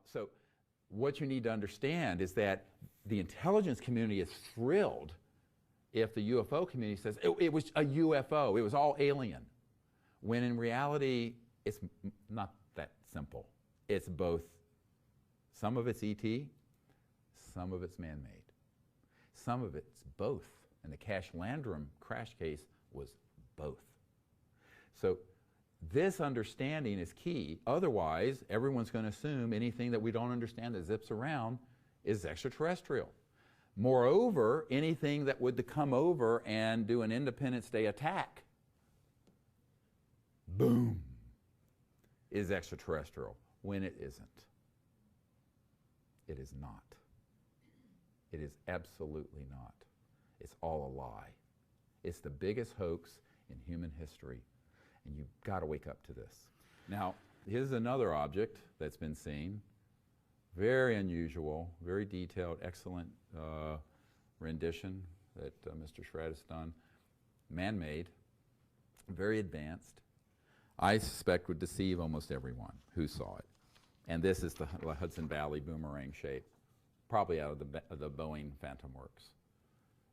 So what you need to understand is that the intelligence community is thrilled if the UFO community says it was a UFO, it was all alien, when in reality it's not that simple. It's both. Some of it's ET, some of it's man-made. Some of it's both. And the Cash Landrum crash case was both. So this understanding is key. Otherwise, everyone's going to assume anything that we don't understand that zips around is extraterrestrial. Moreover, anything that would come over and do an Independence Day attack, boom, is extraterrestrial, when it isn't. It is not. It is absolutely not. It's all a lie. It's the biggest hoax in human history, and you've got to wake up to this. Now, here's another object that's been seen. Very unusual, very detailed, excellent rendition that Mr. Schrad has done. Man-made, very advanced. I suspect would deceive almost everyone who saw it. And this is the Hudson Valley boomerang shape, probably out of the Boeing Phantom Works.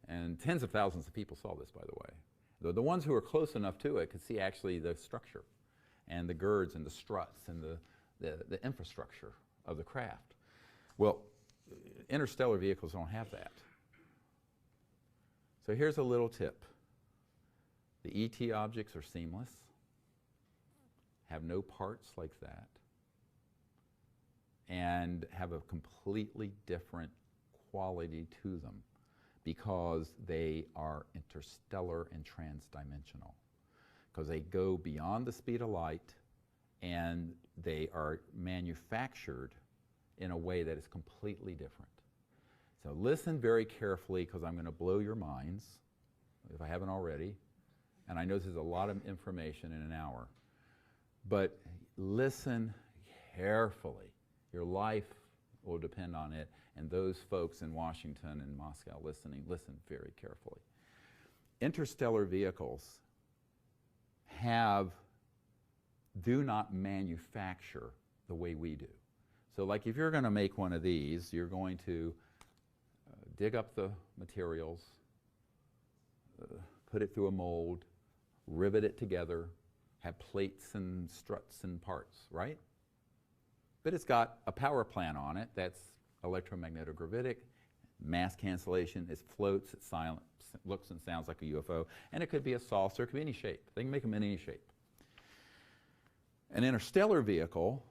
And tens of thousands of people saw this, by the way. The ones who were close enough to it could see actually the structure and the girds and the struts and the infrastructure of the craft. Well, interstellar vehicles don't have that. So here's a little tip. The ET objects are seamless, have no parts like that, and have a completely different quality to them because they are interstellar and transdimensional. Because they go beyond the speed of light and they are manufactured in a way that is completely different. So listen very carefully because I'm going to blow your minds, if I haven't already. And I know this is a lot of information in an hour. But listen carefully. Your life will depend on it, and those folks in Washington and Moscow listening, listen very carefully. Interstellar vehicles do not manufacture the way we do. So like if you're going to make one of these, you're going to dig up the materials, put it through a mold, rivet it together, have plates and struts and parts, right? But it's got a power plant on it that's electromagnetic-gravitic, mass cancellation, it floats, it's silent, looks and sounds like a UFO, and it could be a saucer, it could be any shape. They can make them in any shape. An interstellar vehicle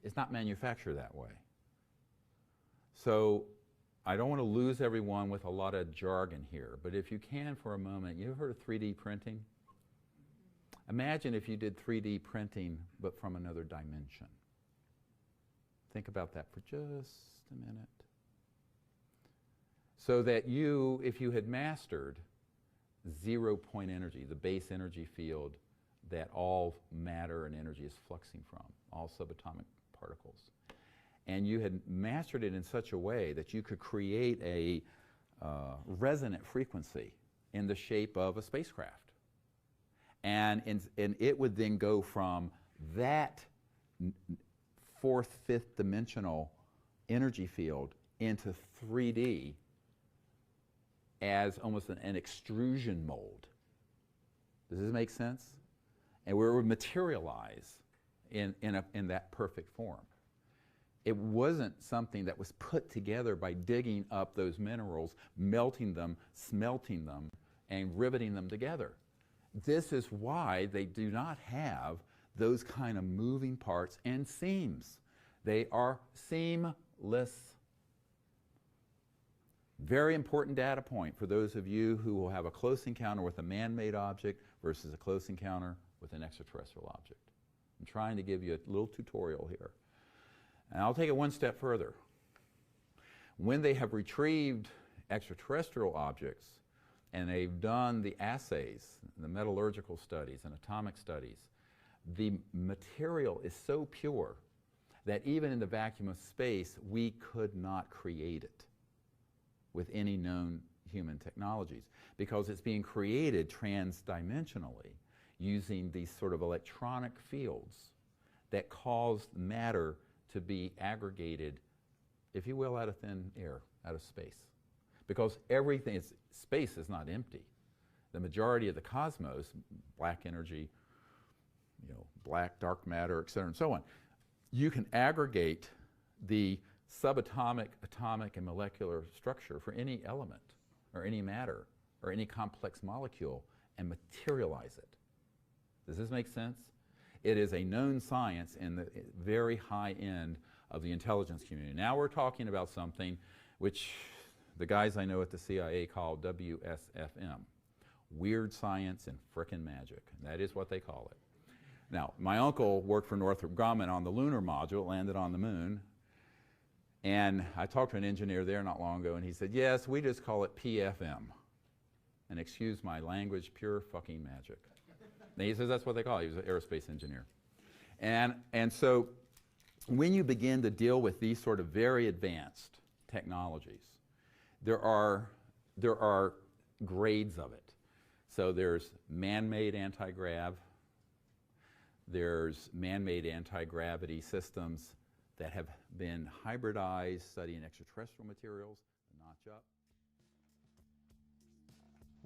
is not manufactured that way. So I don't want to lose everyone with a lot of jargon here, but if you can for a moment, you've heard of 3D printing? Imagine if you did 3D printing, but from another dimension. Think about that for just a minute. So that if you had mastered 0-point energy, the base energy field that all matter and energy is fluxing from, all subatomic particles, and you had mastered it in such a way that you could create a resonant frequency in the shape of a spacecraft. And it would then go from that fourth, fifth dimensional energy field into 3D as almost an extrusion mold. Does this make sense? And where it would materialize in that perfect form. It wasn't something that was put together by digging up those minerals, melting them, smelting them, and riveting them together. This is why they do not have those kind of moving parts and seams. They are seamless. Very important data point for those of you who will have a close encounter with a man-made object versus a close encounter with an extraterrestrial object. I'm trying to give you a little tutorial here. And I'll take it one step further. When they have retrieved extraterrestrial objects and they've done the assays, the metallurgical studies and atomic studies, the material is so pure that even in the vacuum of space, we could not create it with any known human technologies because it's being created transdimensionally using these sort of electronic fields that cause matter to be aggregated, if you will, out of thin air, out of space. Because everything, space is not empty. The majority of the cosmos, black energy, black, dark matter, et cetera, and so on, you can aggregate the subatomic, atomic, and molecular structure for any element, or any matter, or any complex molecule, and materialize it. Does this make sense? It is a known science in the very high end of the intelligence community. Now we're talking about something which the guys I know at the CIA call WSFM, weird science and frickin' magic. That is what they call it. Now, my uncle worked for Northrop Grumman on the lunar module, landed on the moon, and I talked to an engineer there not long ago, and he said, yes, we just call it PFM. And excuse my language, pure fucking magic. And he says that's what they call it. He was an aerospace engineer. And so when you begin to deal with these sort of very advanced technologies, there are grades of it. So there's man-made anti-grav, there's man-made anti-gravity systems that have been hybridized, studying extraterrestrial materials, notch up.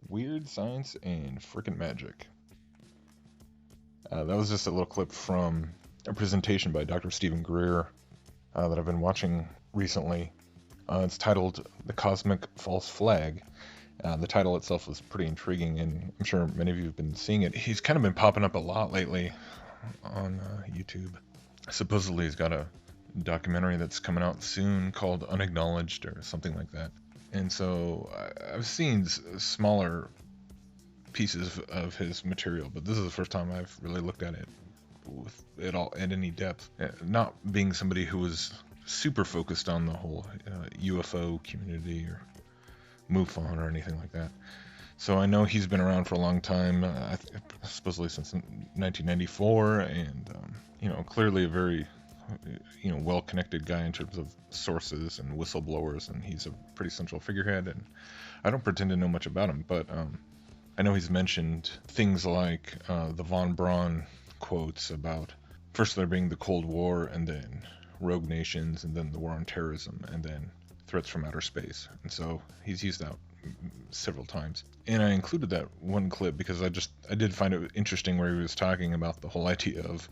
Weird science and frickin' magic. That was just a little clip from a presentation by Dr. Stephen Greer that I've been watching recently. It's titled The Cosmic False Flag. The title itself was pretty intriguing, and I'm sure many of you have been seeing it. He's kind of been popping up a lot lately on YouTube. Supposedly he's got a documentary that's coming out soon called Unacknowledged or something like that. And so I've seen smaller pieces of his material, but this is the first time I've really looked at it with it all at any depth. Not being somebody who was super focused on the whole UFO community or MUFON or anything like that. So I know he's been around for a long time, supposedly since 1994, and clearly a very well-connected guy in terms of sources and whistleblowers, and he's a pretty central figurehead. And I don't pretend to know much about him, but I know he's mentioned things like the von Braun quotes about first there being the Cold War, and then rogue nations, and then the war on terrorism, and then threats from outer space. And so he's used that several times. And I included that one clip because I did find it interesting where he was talking about the whole idea of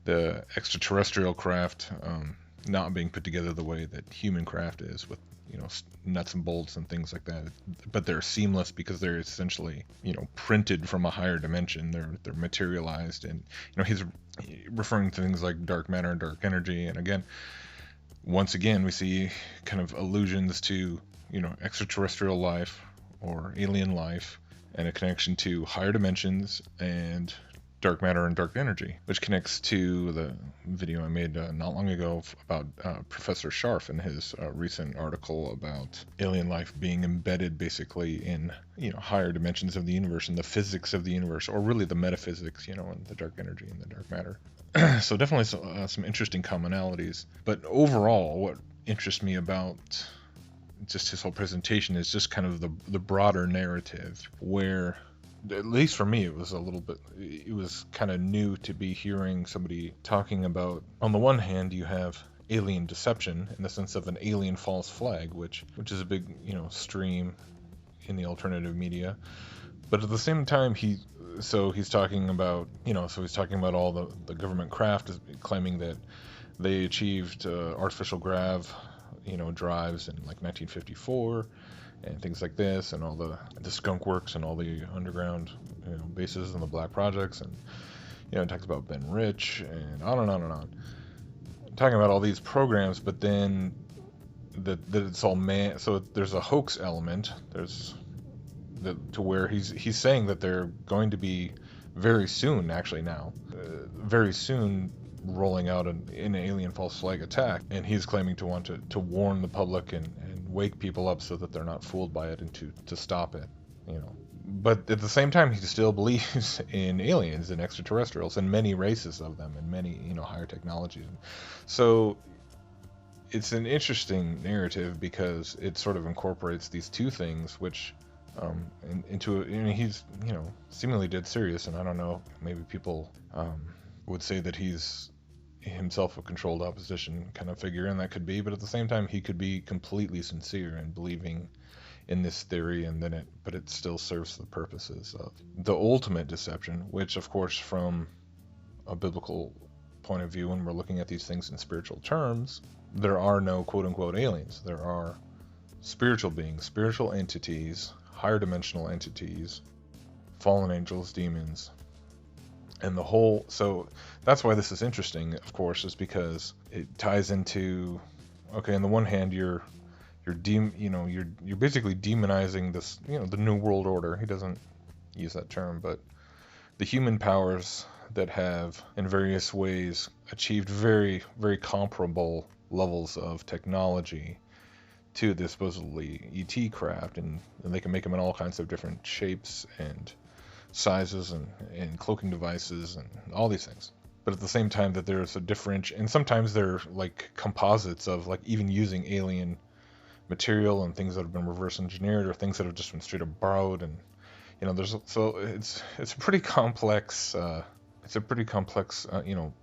the extraterrestrial craft not being put together the way that human craft is, with nuts and bolts and things like that, but they're seamless because they're essentially printed from a higher dimension. They're materialized, and he's referring to things like dark matter and dark energy. And once again we see kind of allusions to extraterrestrial life or alien life, and a connection to higher dimensions and dark matter and dark energy, which connects to the video I made not long ago about Professor Scharf and his recent article about alien life being embedded basically in higher dimensions of the universe and the physics of the universe, or really the metaphysics, and the dark energy and the dark matter. So definitely some interesting commonalities. But overall, what interests me about just his whole presentation is just kind of the broader narrative, where at least for me, it was kind of new to be hearing somebody talking about, on the one hand, you have alien deception in the sense of an alien false flag, which is a big, stream in the alternative media. But at the same time, he's talking about, all the government craft claiming that they achieved artificial grav, drives in like 1954. And things like this, and all the skunk works and all the underground bases and the black projects, and it talks about Ben Rich and on and on and on, talking about all these programs. But then that it's all man. So there's a hoax element. There's to where he's saying that they're going to be very soon, actually now, very soon, rolling out an alien false flag attack, and he's claiming to want to warn the public and wake people up so that they're not fooled by it and to stop it, But at the same time, he still believes in aliens and extraterrestrials and many races of them and many, higher technologies. So it's an interesting narrative because it sort of incorporates these two things, which he's, seemingly dead serious. And I don't know, maybe people would say that he's himself a controlled opposition kind of figure, and that could be, but at the same time he could be completely sincere in believing in this theory, and then but it still serves the purposes of the ultimate deception, which of course from a biblical point of view, when we're looking at these things in spiritual terms, there are no quote-unquote aliens. There are spiritual beings, spiritual entities, higher dimensional entities, fallen angels, demons, and the whole. So that's why this is interesting, of course, is because it ties into, okay, on the one hand you're basically demonizing this, the New World Order. He doesn't use that term, but the human powers that have in various ways achieved very, very comparable levels of technology to the supposedly ET craft, and they can make them in all kinds of different shapes and sizes and cloaking devices and all these things. But at the same time that there's a different, and sometimes they're like composites of like even using alien material and things that have been reverse engineered or things that have just been straight up borrowed, and it's a pretty complex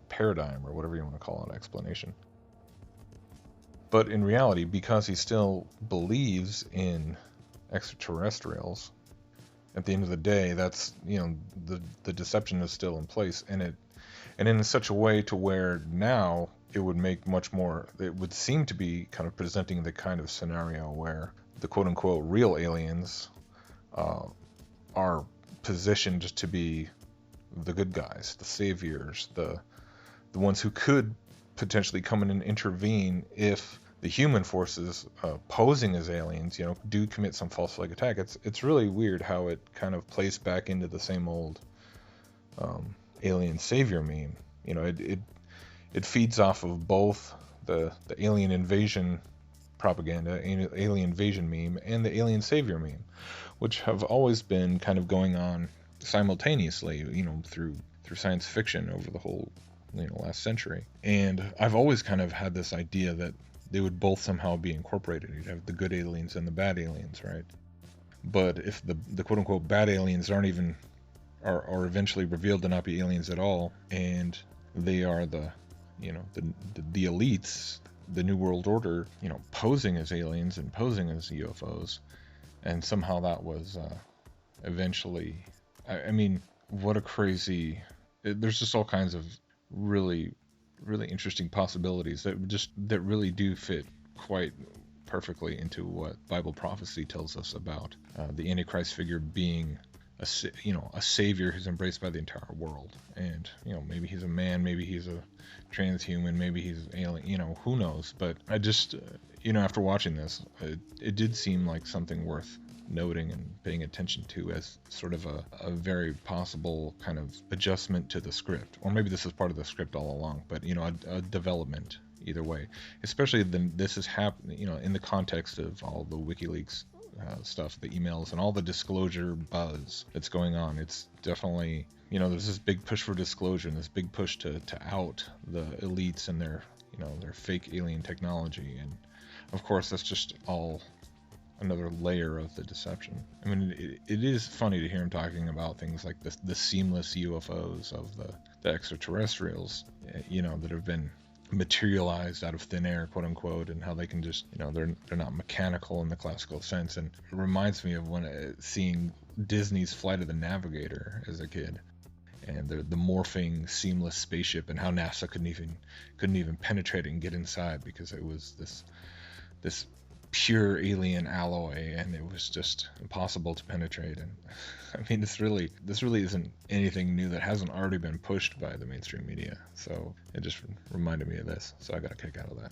paradigm, or whatever you want to call it, explanation. But in reality, because he still believes in extraterrestrials, at the end of the day, that's, the deception is still in place, and in such a way to where now it would make much more, it would seem to be kind of presenting the kind of scenario where the quote-unquote real aliens are positioned to be the good guys, the saviors, the ones who could potentially come in and intervene if the human forces posing as aliens, do commit some false flag attack. It's really weird how it kind of plays back into the same old alien savior meme. It feeds off of both the alien invasion propaganda, alien invasion meme, and the alien savior meme, which have always been kind of going on simultaneously, through science fiction over the whole, last century. And I've always kind of had this idea that they would both somehow be incorporated. You'd have the good aliens and the bad aliens, right? But if the quote-unquote bad aliens are eventually revealed to not be aliens at all, and they are the elites, the New World Order, posing as aliens and posing as UFOs, and somehow that was eventually, I mean, what a crazy, there's just all kinds of really, really interesting possibilities that really do fit quite perfectly into what Bible prophecy tells us about the Antichrist figure being a savior who's embraced by the entire world. And maybe he's a man, maybe he's a transhuman, maybe he's an alien, who knows. But I just after watching this, it did seem like something worth noting and paying attention to as sort of a very possible kind of adjustment to the script, or maybe this is part of the script all along, but a development either way, especially this is happening in the context of all the WikiLeaks stuff, the emails, and all the disclosure buzz that's going on. It's definitely, there's this big push for disclosure and this big push to out the elites and their fake alien technology. And of course, that's just all another layer of the deception. I mean, it is funny to hear him talking about things like the seamless UFOs of the extraterrestrials, that have been materialized out of thin air, quote unquote, and how they can just, they're not mechanical in the classical sense. And it reminds me of when seeing Disney's Flight of the Navigator as a kid, and the morphing seamless spaceship, and how NASA couldn't even penetrate it and get inside because it was this pure alien alloy, and it was just impossible to penetrate. And I mean, this really isn't anything new that hasn't already been pushed by the mainstream media. So it just reminded me of this. So I got a kick out of that.